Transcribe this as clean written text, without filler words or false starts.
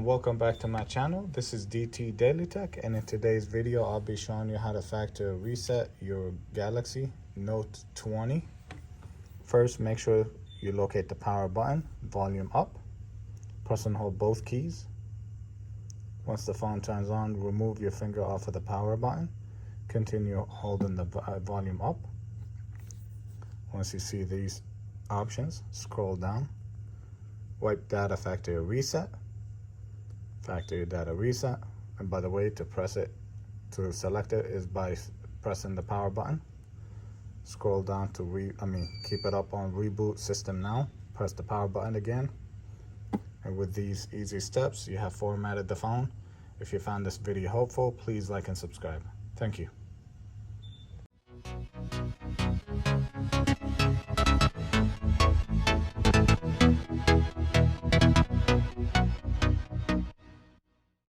welcome back to my channel. This is DT DailyTech, and in today's video I'll be showing you how to factory reset your Galaxy Note 20. First, make sure you locate the power button, volume up, press and hold both keys. Once the phone turns on, remove your finger off of the power button, continue holding the volume up. Once you see these options, scroll down, wipe data factory reset, factory data reset. And by the way, to select it is by pressing the power button. Scroll down to keep it up on reboot system now, press the power button again. And with these easy steps, you have formatted the phone. If you found this video helpful, please like and subscribe. Thank you.